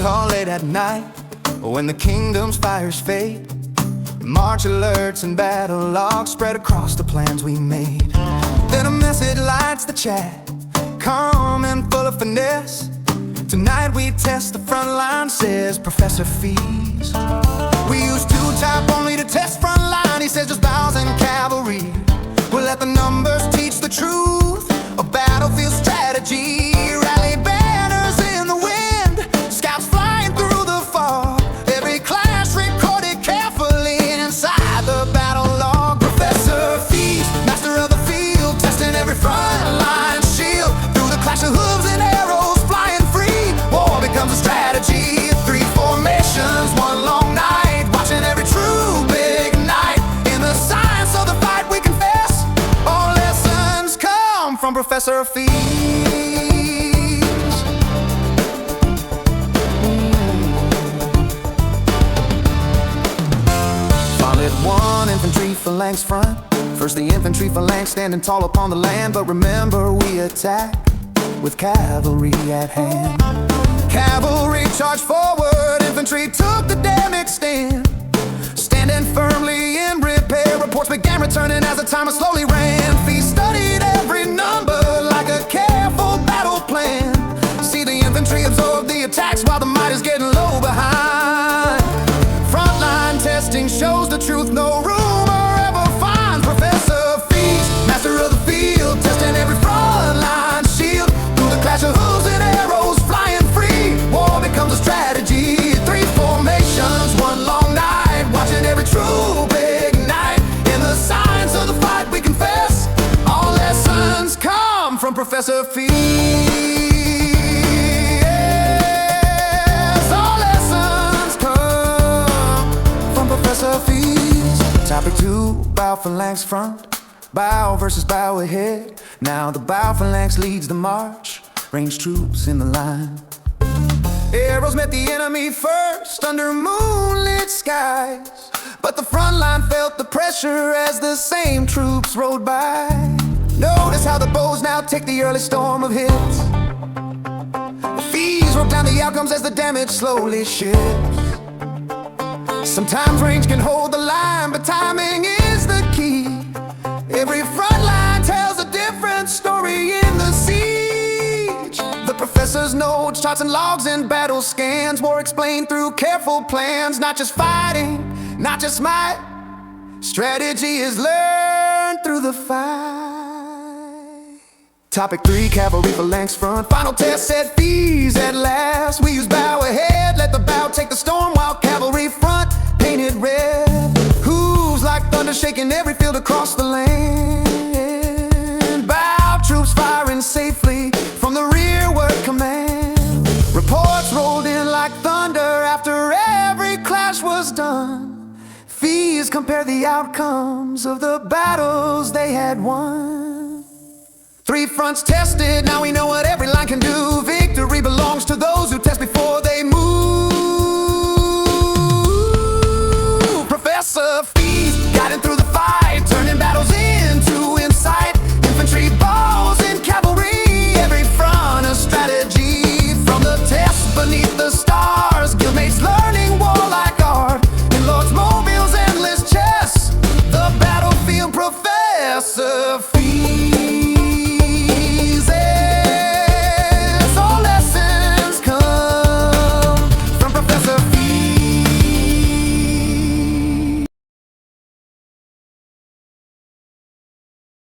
call late at night, when the kingdom's fires fade. March alerts and battle logs spread across the plans we made. Then a message lights the chat, calm and full of finesse. Tonight we test, the front line says Professor Feezz. We use two type only to test front line. He says just bows and cavalry. We'll let the numbers teach the truth of battlefield strategy. Rally banners in the wind, scouts flying through the fog. Every clash recorded carefully inside the battle log. Professor Feezz, master of the field, testing every front line shield. Through the clash of hooves and arrows flying free, war becomes a strategy. Three formations, one long night, watching every troop ignite. In the science of the fight we confess, all lessons come from Professor Feezz. Solid one infantry phalanx front. First the infantry phalanx standing tall upon the land. But remember, we attack with cavalry at hand. Cavalry charged forward, infantry took the damage stand. Standing firmly in repair, reports began returning as the timer slowly ran. Feezz studied every number like a careful battle plan. See the infantry absorb the attacks while the might is getting low behind. Frontline testing shows the truth, no rumor ever finds. Professor Feezz, master of the field, testing every frontline shield. Through the clash of hooves and arrows flying free, war becomes a strategy. Three formations, one long night, watching every troop ignite. In the science of the fight we confess, all lessons come from Professor Feezz. All lessons come from Professor Feezz. Topic 2, bow phalanx front. Bow versus bow ahead. Now the bow phalanx leads the march, ranged troops in the line. Arrows met the enemy first under moonlit skies, but the front line felt the pressure as the same troops rode by. Notice how the bows now take the early storm of hits. Feezz wrote down the outcomes as the damage slowly shifts. Sometimes range can hold the line, but timing is the key. Every front line tells a different story in the siege. The professor's notes, charts and logs and battle scans, war explained through careful plans. Not just fighting, not just might, strategy is learned through the fight. Topic 3, cavalry phalanx front. Final test said Feezz at last. We use bow ahead, let the bow take the storm, while cavalry front painted red. Hooves like thunder shaking every field across the land. Bow troops firing safely from the rearward command. Reports rolled in like thunder after every clash was done. Feezz compared the outcomes of the battles they had won. 3 fronts tested, now we know what every line can do. Victory belongs to those who test before they move. Professor Feezz guiding through the fight, turning battles into insight. Infantry, bows, and cavalry, every front a strategy. From the test beneath the stars, guildmates learning warlike art. In Lord's Mobile's endless chess, the battlefield Professor Feezz.